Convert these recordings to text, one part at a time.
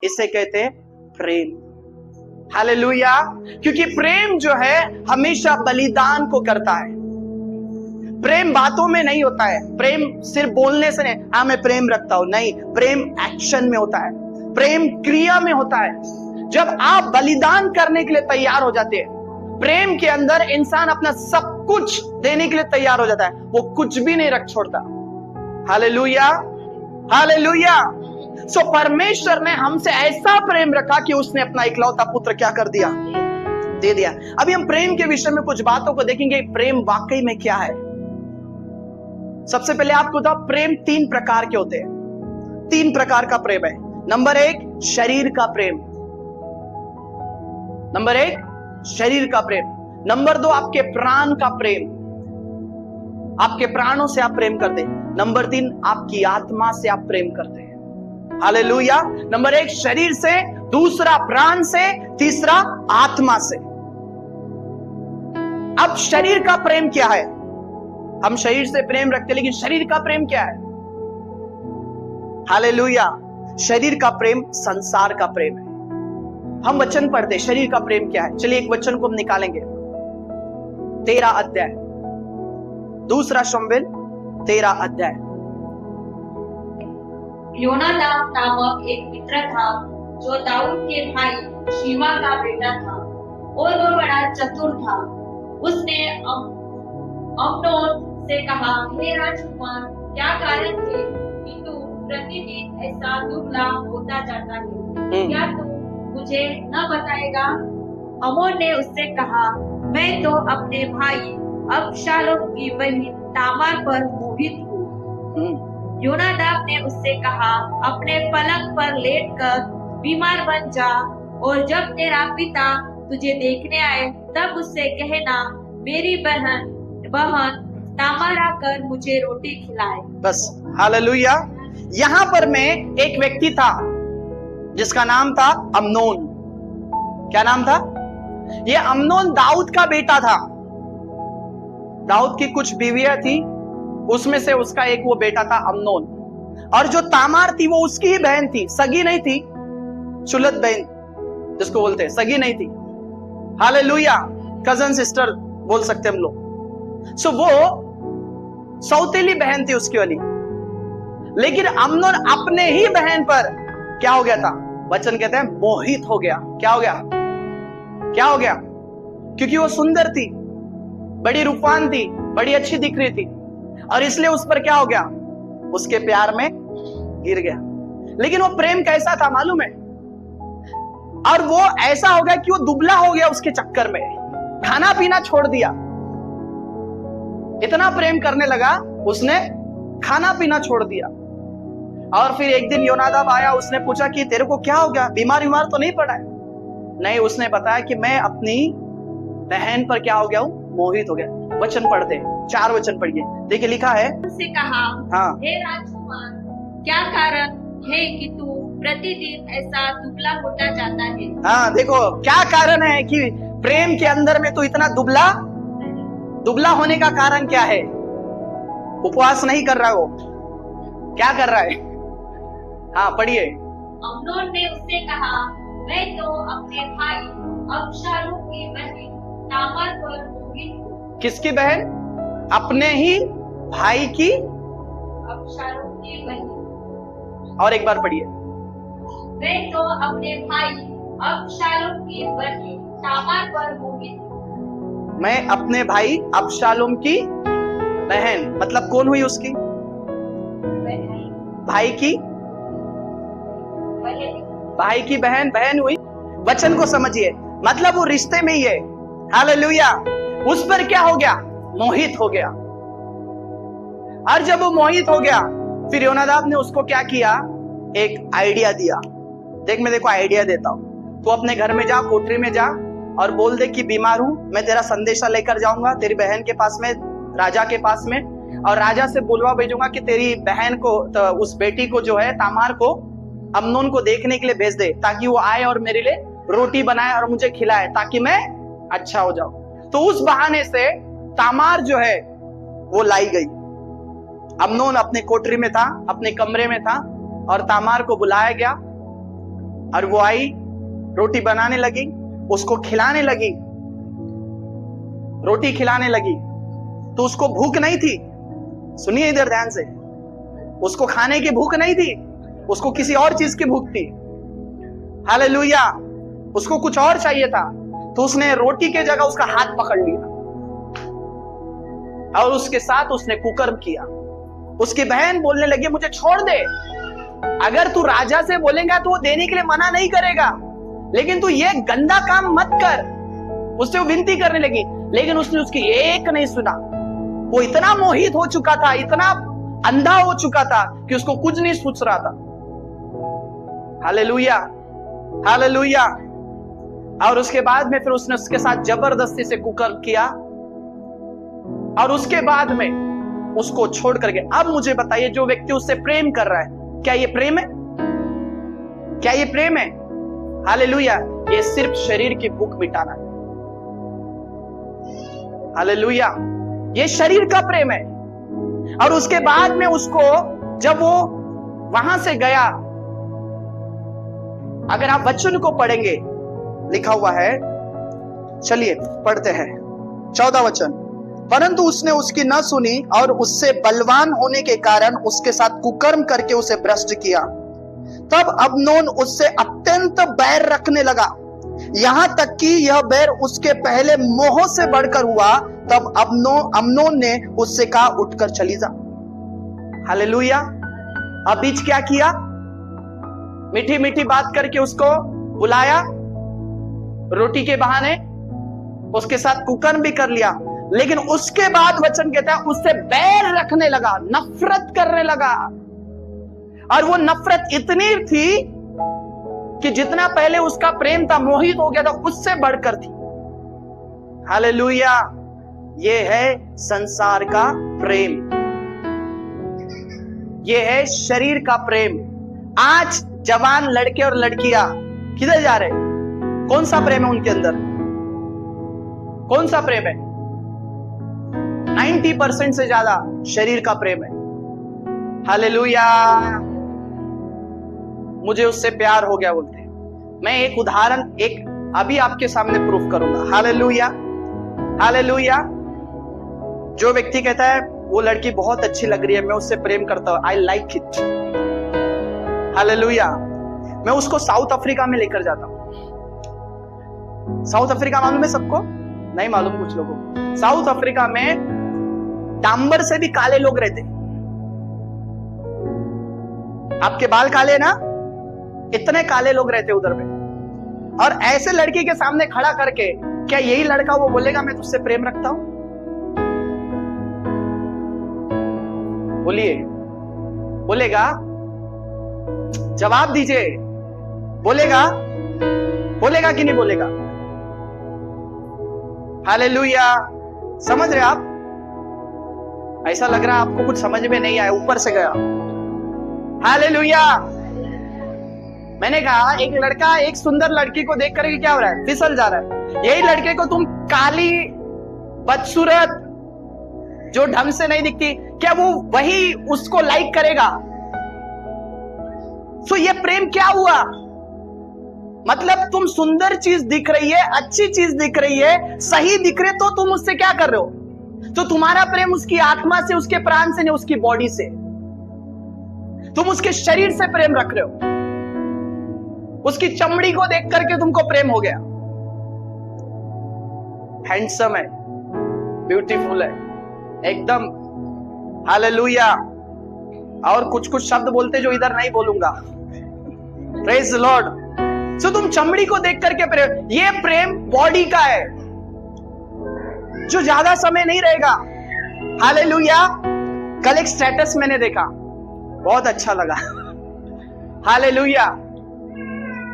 इसे कहते हैं प्रेम। हालेलुया। क्योंकि प्रेम जो है हमेशा बलिदान को करता है। प्रेम बातों में नहीं होता है, प्रेम सिर्फ बोलने से नहीं, हाँ मैं प्रेम रखता हूं, नहीं, प्रेम एक्शन में होता है, प्रेम क्रिया में होता है। जब आप बलिदान करने के लिए तैयार हो जाते हैं, प्रेम के अंदर इंसान अपना सब कुछ देने के लिए तैयार हो जाता है, वो कुछ भी नहीं रख छोड़ता। Hallelujah, hallelujah. सो परमेश्वर ने हमसे ऐसा प्रेम रखा कि उसने अपना इकलौता पुत्र क्या कर दिया, दे दिया। अभी हम प्रेम के विषय में कुछ बातों को देखेंगे, प्रेम वाकई में क्या है। सबसे पहले आपको बताओ, प्रेम 3 प्रकार के होते हैं। 3 प्रकार का प्रेम है। नंबर 1 शरीर का प्रेम, नंबर 1 शरीर का प्रेम। नंबर 2 आपके प्राण का प्रेम, आपके प्राणों से आप प्रेम करते हैं। नंबर 3 आपकी आत्मा से आप प्रेम करते हैं। हालेलुया। नंबर 1 शरीर से, दूसरा प्राण से, तीसरा आत्मा से। अब शरीर का प्रेम क्या है? हम शरीर से प्रेम रखते, लेकिन शरीर का प्रेम क्या है? हालेलुया। शरीर का प्रेम संसार का प्रेम है। हम वचन पढ़ते, शरीर का प्रेम क्या है? चलिए एक वचन को हम निकालेंगे। 13 अध्याय, 2 शमूएल 13 अध्याय। योनादाब नामक एक मित्र था जो दाऊद के भाई शीमा का बेटा था और वह बड़ा चतुर था। उसने अम्नोन से कहा, हे राजकुमार, क्या कारण है कि तू प्रतिदिन ऐसा दुबला होता जाता है? क्या तू मुझे न बताएगा? अमोन ने उससे कहा, मैं तो अपने भाई अबशालोम की बहन तामार पर मोहित हूँ। योनादाब ने उससे कहा, अपने पलंग पर लेटकर बीमार बन जा और जब तेरा पिता तुझे देखने आए तब उससे कहना, मेरी बहन तामार आकर मुझे रोटी खिलाए। बस। हालेलुया। यहां पर में एक व्यक्ति था जिसका नाम था अम्नोन। क्या नाम था? ये अम्नोन दाऊद का बेटा था। दाऊद की कुछ बीवियां थी, उसमें से उसका एक वो बेटा था अम्नोन। और जो तामार थी वो उसकी ही बहन थी, सगी नहीं थी, चुलत बहन जिसको बोलते हैं, सगी नहीं थी। हालेलुया। कजन सिस्टर बोल सकते हम लोग। सो वो सौतेली बहन थी उसकी वाली। लेकिन अम्नोन अपने ही बहन पर क्या हो गया था? वचन कहते हैं मोहित हो गया। क्या हो गया? क्या हो गया? क्योंकि वो सुंदर थी, बड़ी रूपवान थी, बड़ी अच्छी दिख रही थी, और इसलिए उस पर क्या हो गया? उसके प्यार में गिर गया। लेकिन वो प्रेम कैसा था मालूम है? और वो ऐसा हो गया कि वो दुबला हो गया उसके चक्कर में, खाना पीना छोड़ दिया। इतना प्रेम करने लगा, उसने खाना पीना छोड़ दिया। और फिर एक दिन योनादाब आया, उसने पूछा कि तेरे को क्या हो गया, बीमार तो नहीं पड़ा है? नहीं, उसने बताया कि मैं अपनी बहन पर क्या हो गया हूं? मोहित हो गया। वचन पढ़ते, 4 वचन पढ़िए। देखिए लिखा है, उससे कहा, हाँ, हे राजकुमार, क्या कारण है कि तू प्रतिदिन ऐसा दुबला होता जाता है? हाँ, देखो क्या कारण है कि प्रेम के अंदर में तो इतना दुबला होने का कारण क्या है? उपवास नहीं कर रहा है वो, क्या कर रहा है? हाँ पढ़िए। अम्नोन ने उससे कहा, मैं तो अपने भाई अबशालोम की बहन तामार पर मोहित हूँ। किसकी बहन? अपने ही भाई की, अबशालोम की बहन। और एक बार पढ़िए। मैं तो अपने भाई अबशालोम की बहन तामार पर मोहित हूँ। मैं अपने भाई अबशालोम की बहन, मतलब कौन हुई उसकी? भाई की बहन, बहन हुई। वचन को समझिए, मतलब वो रिश्ते में ही है। हालेलुया। उस पर क्या हो गया? मोहित हो गया। और जब वो मोहित हो गया, फिर योनादाब ने उसको क्या किया? एक आइडिया दिया। देख मैं देखो आइडिया देता हूं, तू अपने घर में जा, कोठरी में जा और बोल दे कि बीमार हूं, मैं तेरा संदेशा लेकर जाऊंगा तेरी बहन के पास में, राजा के पास में, और राजा से बुलवा भेजूंगा कि तेरी बहन को, तो उस बेटी को जो है तामार को अम्नोन को देखने के लिए भेज दे, ताकि वो आए और मेरे लिए रोटी बनाए और मुझे खिलाए, ताकि मैं अच्छा हो जाऊं। तो उस बहाने से तामार जो है वो लाई गई। अम्नोन अपने कोठरी में था, अपने कमरे में था, और तामार को बुलाया गया और वो आई, रोटी बनाने लगी, उसको खिलाने लगी, रोटी खिलाने लगी। तो उसको भूख नहीं थी, सुनिए इधर ध्यान से, उसको खाने की भूख नहीं थी, उसको किसी और चीज की भूख थी। हालेलुया, उसको कुछ और चाहिए था। तो उसने रोटी के जगह उसका हाथ पकड़ लिया और उसके साथ उसने कुकर्म किया। उसकी बहन बोलने लगी, मुझे छोड़ दे, अगर तू राजा से बोलेगा तो वो देने के लिए मना नहीं करेगा, लेकिन तू ये गंदा काम मत कर। उससे वो विनती करने लगी, लेकिन उसने उसकी एक नहीं सुना। वो इतना मोहित हो चुका था, इतना अंधा हो चुका था कि उसको कुछ नहीं सोच रहा था। Hallelujah, hallelujah. और उसके बाद में फिर उसने उसके साथ जबरदस्ती से कुकर्म किया और उसके बाद में उसको छोड़ करके। अब मुझे बताइए, जो व्यक्ति उससे प्रेम कर रहा है, क्या ये प्रेम है? क्या ये प्रेम है? हालेलुया। ये सिर्फ शरीर की भूख मिटाना है। हालेलुया, ये शरीर का प्रेम है। और उसके बाद में उसको, जब वो वहां से गया, अगर आप वचन को पढ़ेंगे, लिखा हुआ है, चलिए पढ़ते हैं 14 वचन। परंतु उसने उसकी न सुनी और उससे बलवान होने के कारण उसके साथ कुकर्म करके उसे भ्रष्ट किया। तब अम्नोन उससे अत्यंत बैर रखने लगा, यहां तक कि यह बैर उसके पहले मोह से बढ़कर हुआ। तब अम्नोन ने उससे कहा, उठकर चली जा। हालेलुया। अब बीच क्या किया? मीठी मीठी बात करके उसको बुलाया, रोटी के बहाने उसके साथ कुकर्म भी कर लिया, लेकिन उसके बाद वचन कहता है उससे बैर रखने लगा, नफरत करने लगा। और वो नफरत इतनी थी कि जितना पहले उसका प्रेम था, मोहित हो गया था, उससे बढ़कर थी। हालेलुया। ये है संसार का प्रेम, ये है शरीर का प्रेम। आज जवान लड़के और लड़कियां किधर जा रहे हैं? कौन सा प्रेम है उनके अंदर? कौन सा प्रेम है? 90% से ज्यादा शरीर का प्रेम है। हालेलुया। मुझे उससे प्यार हो गया बोलते हैं। मैं एक उदाहरण अभी आपके सामने प्रूफ करूंगा। Hallelujah, hallelujah. जो व्यक्ति कहता है वो लड़की बहुत अच्छी लग रही है, मैं उससे प्रेम करता हूं, आई लाइक इट। हालेलुया। मैं उसको साउथ अफ्रीका में लेकर जाता हूं। साउथ अफ्रीका मालूम है सबको? नहीं मालूम कुछ लोगों को। साउथ अफ्रीका में डांबर से भी काले लोग रहते। आपके बाल काले ना, इतने काले लोग रहते उधर में। और ऐसे लड़की के सामने खड़ा करके, क्या यही लड़का वो बोलेगा मैं तुझसे प्रेम रखता हूं? बोलिए, बोलेगा? जवाब दीजिए, बोलेगा? बोलेगा कि नहीं बोलेगा? हालेलुया। समझ रहे आप? ऐसा लग रहा है आपको कुछ समझ में नहीं आया, ऊपर से गया। हालेलुया। मैंने कहा एक लड़का एक सुंदर लड़की को देख करके क्या हो रहा है? फिसल जा रहा है। यही लड़के को तुम काली, बदसूरत, जो ढंग से नहीं दिखती, क्या वो वही उसको लाइक करेगा? सो ये प्रेम क्या हुआ? मतलब तुम सुंदर चीज दिख रही है, अच्छी चीज दिख रही है, सही दिख रहे, तो तुम उससे क्या कर रहे हो? तो तुम्हारा प्रेम उसकी आत्मा से, उसके प्राण से नहीं, उसकी बॉडी से। तुम उसके शरीर से प्रेम रख रहे हो। उसकी चमड़ी को देख करके तुमको प्रेम हो गया। हैंडसम है, ब्यूटीफुल है एकदम। हालेलुया। और कुछ कुछ शब्द बोलते जो इधर नहीं बोलूंगा। Praise the Lord. सो तुम चमड़ी को देख करके प्रेम, ये प्रेम बॉडी का है जो ज्यादा समय नहीं रहेगा। हालेलुया। कल एक स्टेटस मैंने देखा, बहुत अच्छा लगा। हालेलुया।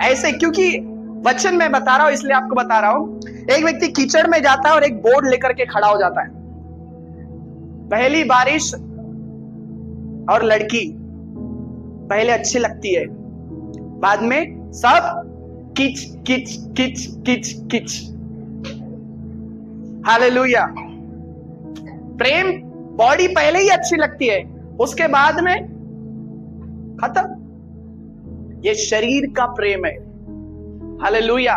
ऐसे, क्योंकि वचन में बता रहा हूं इसलिए आपको बता रहा हूं। एक व्यक्ति कीचड़ में जाता है और एक बोर्ड लेकर के खड़ा हो जाता है। पहली बारिश और लड़की पहले अच्छी लगती है, बाद में सब किच किच किच किच किच। हालेलुया। प्रेम, बॉडी पहले ही अच्छी लगती है, उसके बाद में खत्म। ये शरीर का प्रेम है। हालेलुया।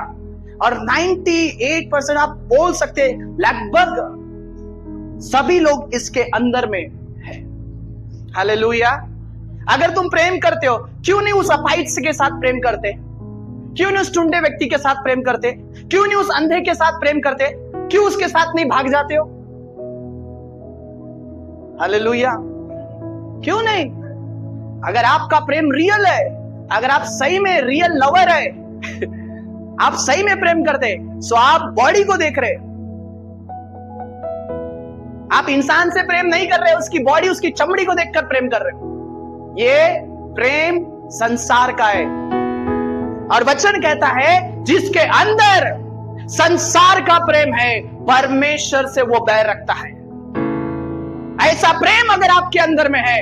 और 98% आप बोल सकते हैं लगभग सभी लोग इसके अंदर में है। हालेलुया। अगर तुम प्रेम करते हो, क्यों नहीं उस अपाइट्स के साथ प्रेम करते? क्यों नहीं उस टुंडे व्यक्ति के साथ प्रेम करते? क्यों नहीं उस अंधे के साथ प्रेम करते? क्यों उसके साथ नहीं भाग जाते हो? हालेलुया। क्यों नहीं? अगर आपका प्रेम रियल है, अगर आप सही में रियल लवर है, आप सही में प्रेम करते, सो आप बॉडी को देख रहे, आप इंसान से प्रेम नहीं कर रहे, उसकी बॉडी, उसकी चमड़ी को देखकर प्रेम कर रहे हो। ये प्रेम संसार का है। और वचन कहता है जिसके अंदर संसार का प्रेम है, परमेश्वर से वो बैर रखता है। ऐसा प्रेम अगर आपके अंदर में है,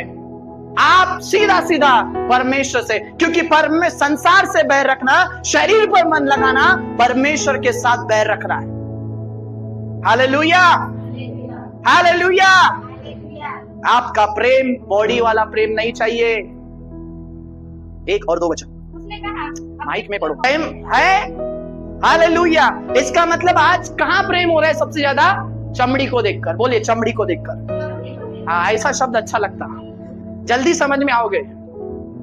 आप सीधा सीधा परमेश्वर से, क्योंकि संसार से बैर रखना, शरीर पर मन लगाना, परमेश्वर के साथ बैर रखना है। Hallelujah, hallelujah. आपका प्रेम बॉडी वाला प्रेम नहीं चाहिए। एक और दो वचन उसने कहा, माइक में पढ़ो। प्रेम है, हालेलुया। इसका मतलब आज कहां प्रेम हो रहा है सबसे ज्यादा? चमड़ी को देखकर। बोलिए चमड़ी को देखकर। हाँ, ऐसा शब्द अच्छा लगता, जल्दी समझ में आओगे।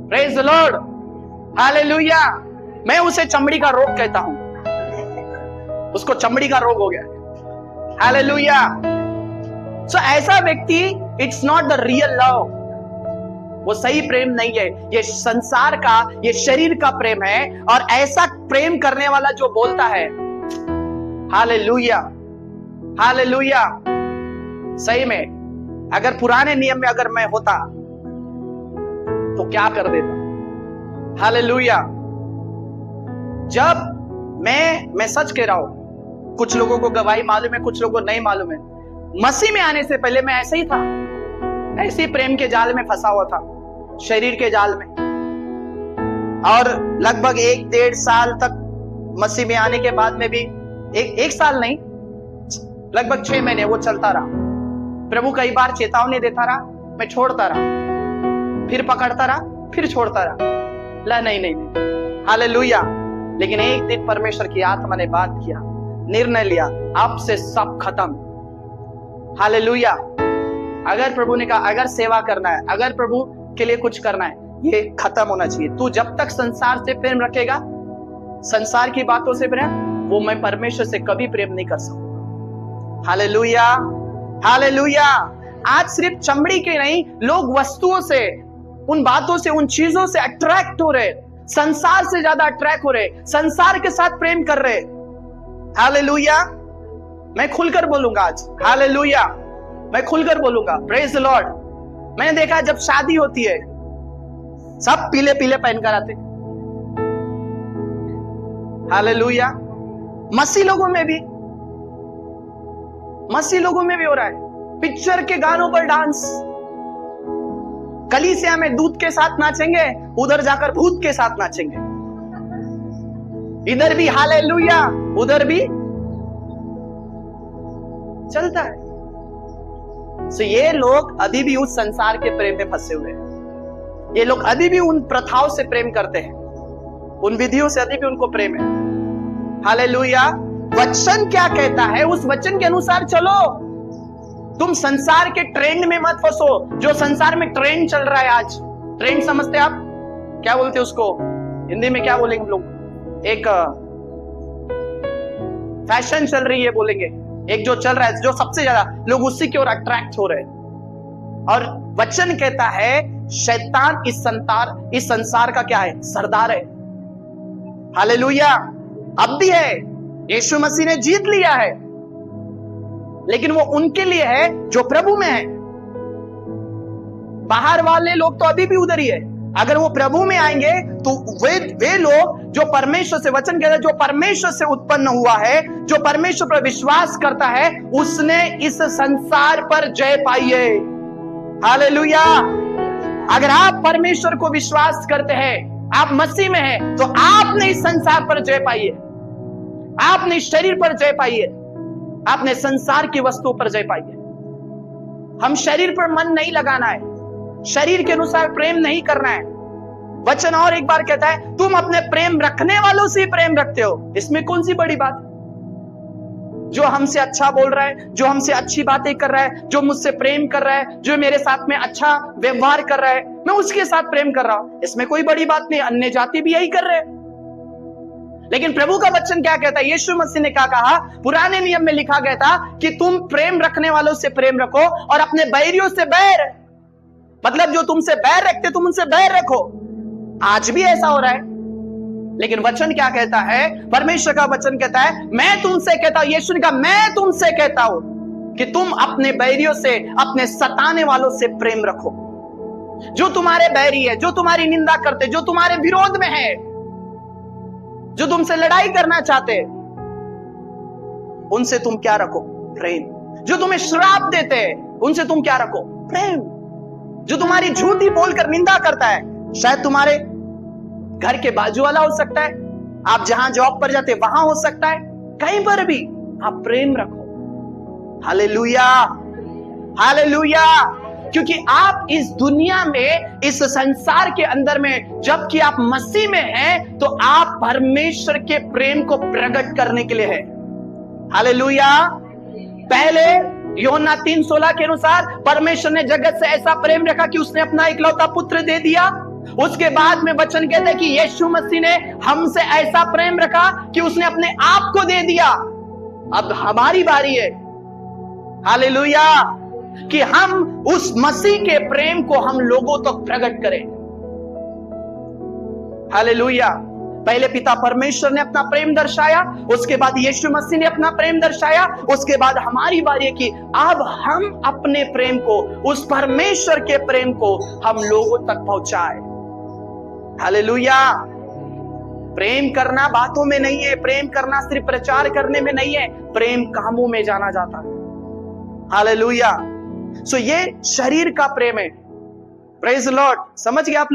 Praise the Lord, hallelujah. मैं उसे चमड़ी का रोग कहता हूं, उसको चमड़ी का रोग हो गया। हालेलुया। सो ऐसा व्यक्ति, it's not the real love, वो सही प्रेम नहीं है। ये संसार का, ये शरीर का प्रेम है। और ऐसा प्रेम करने वाला जो बोलता है, हालेलुया, हालेलुया। सही में अगर पुराने नियम में अगर मैं होता तो क्या कर देता? हालेलुया। जब मैं सच कह रहा हूं, कुछ लोगों को गवाही मालूम है, कुछ लोगों को नहीं मालूम है। मसीह में आने से पहले मैं ऐसे ही था, ऐसे ही प्रेम के जाल में फंसा हुआ था, शरीर के जाल में। और लगभग 1-1.5 साल तक मसीह में आने के बाद में भी, एक साल नहीं, लगभग 6 महीने वो चलता रहा। प्रभु कई बार चेतावनी देता रहा, मैं छोड़ता रहा, फिर पकड़ता रहा, फिर छोड़ता रहा। ला नहीं। हालेलुया। लेकिन एक दिन परमेश्वर की आत्मा ने बात किया, निर्णय लिया, आपसे सब खत्म। हालेलुया। अगर प्रभु ने कहा अगर सेवा करना है, अगर प्रभु के लिए कुछ करना है, ये खत्म होना चाहिए। तू जब तक संसार से प्रेम रखेगा, संसार की बातों से प्रेम, वो मैं परमेश्वर से कभी प्रेम नहीं कर सकूंगा। Hallelujah, hallelujah. आज सिर्फ चमड़ी के नहीं, लोग वस्तुओं से, उन बातों से, उन चीजों से अट्रैक्ट हो रहे, संसार से ज्यादा अट्रैक्ट हो रहे, संसार के साथ प्रेम कर रहे। हालेलुया। मैं खुलकर बोलूंगा आज, हालेलुया, मैं खुलकर बोलूंगा। Praise the Lord. मैंने देखा जब शादी होती है, सब पीले पीले पहनकर आते। हालेलुया। मसीह लोगों में भी हो रहा है। पिक्चर के गानों पर डांस, कलीसिया में दूध के साथ नाचेंगे, उधर जाकर भूत के साथ नाचेंगे। इधर भी हालेलुया, उधर भी चलता है। तो ये लोग अभी भी उस संसार के प्रेम में फंसे हुए हैं। ये लोग अभी भी उन प्रथाओं से प्रेम करते हैं, उन विधियों से अभी भी उनको प्रेम है। हालेलुया। वचन क्या कहता है, उस वचन के अनुसार चलो। तुम संसार के ट्रेंड में मत फंसो। जो संसार में ट्रेंड चल रहा है आज, ट्रेंड समझते आप? क्या बोलते हैं उसको हिंदी में, क्या बोलेंगे हम लोग? एक फैशन चल रही है बोलेंगे, एक जो चल रहा है, जो सबसे ज्यादा लोग उसी की ओर अट्रैक्ट हो रहे हैं। और वचन कहता है शैतान इस संसार का क्या है? सरदार है। हालेलुया। अब भी है, यीशु मसीह ने जीत लिया है, लेकिन वो उनके लिए है जो प्रभु में है। बाहर वाले लोग तो अभी भी उधर ही है। अगर वो प्रभु में आएंगे तो वे लोग जो परमेश्वर से, वचन कहता है, जो परमेश्वर से उत्पन्न हुआ है, जो परमेश्वर पर विश्वास करता है, उसने इस संसार पर जय पाई है। हालेलुया। अगर आप परमेश्वर को विश्वास करते हैं, आप मसीह में हैं, तो आपने इस संसार पर जय पाई है, आपने शरीर पर जय पाई है, आपने संसार की वस्तुओं पर जय पाई है। हम शरीर पर मन नहीं लगाना है, शरीर के अनुसार प्रेम नहीं करना है। वचन और एक बार कहता है तुम अपने प्रेम रखने वालों से प्रेम रखते हो। इसमें कौन सी बड़ी बात? जो हमसे अच्छा बोल रहा है, जो हमसे अच्छी बातें कर रहा है, जो मुझसे प्रेम कर रहा है, जो मेरे साथ में अच्छा व्यवहार कर रहा है, मैं उसके साथ प्रेम कर रहा हूं। इसमें कोई बड़ी बात नहीं। अन्य जाति भी यही कर रहे हैं। लेकिन प्रभु का वचन क्या कहता है? यीशु मसीह ने क्या कहा? पुराने नियम में लिखा गया था कि तुम प्रेम रखने वालों से प्रेम रखो और अपने बैरियों से बैर, मतलब जो तुमसे बैर रखते तुम उनसे बैर रखो। आज भी ऐसा हो रहा है। लेकिन वचन क्या कहता है? परमेश्वर का वचन कहता है मैं तुमसे कहता हूं, यीशु ने कहा मैं तुमसे कहता हूं कि तुम अपने बैरियों से, अपने सताने वालों से प्रेम रखो। जो तुम्हारे बैरी है, जो तुम्हारी निंदा करते, जो तुम्हारे विरोध में है, जो तुमसे लड़ाई करना चाहते, उनसे तुम क्या रखो? प्रेम। जो तुम्हें श्राप देते हैं उनसे तुम क्या रखो? प्रेम। जो तुम्हारी झूठी बोलकर निंदा करता है, शायद तुम्हारे घर के बाजू वाला हो सकता है, आप जहां जॉब पर जाते वहां हो सकता है, कहीं पर भी आप प्रेम रखो। Hallelujah, hallelujah. क्योंकि आप इस दुनिया में, इस संसार के अंदर में, जबकि आप मसीह में हैं, तो आप परमेश्वर के प्रेम को प्रकट करने के लिए हैं। हालेलुया। पहले यूहन्ना 3:16 के अनुसार परमेश्वर ने जगत से ऐसा प्रेम रखा कि उसने अपना इकलौता पुत्र दे दिया। उसके बाद में वचन कहते हैं कि यीशु मसीह ने हमसे ऐसा प्रेम रखा कि उसने अपने आप को दे दिया। अब हमारी बारी है, हालेलुया, कि हम उस मसीह के प्रेम को हम लोगों तक प्रकट करें। हालेलुया। पहले पिता परमेश्वर ने अपना प्रेम दर्शाया, उसके बाद यीशु मसीह ने अपना प्रेम दर्शाया, उसके बाद हमारी बारी है कि अब हम अपने प्रेम को, उस परमेश्वर के प्रेम को हम लोगों तक पहुंचाए। हालेलुया। प्रेम करना बातों में नहीं है, प्रेम करना सिर्फ प्रचार करने में नहीं है, प्रेम कामों में जाना जाता है। हालेलुया। सो ये शरीर का प्रेम है। Praise the Lord. समझ गए आप?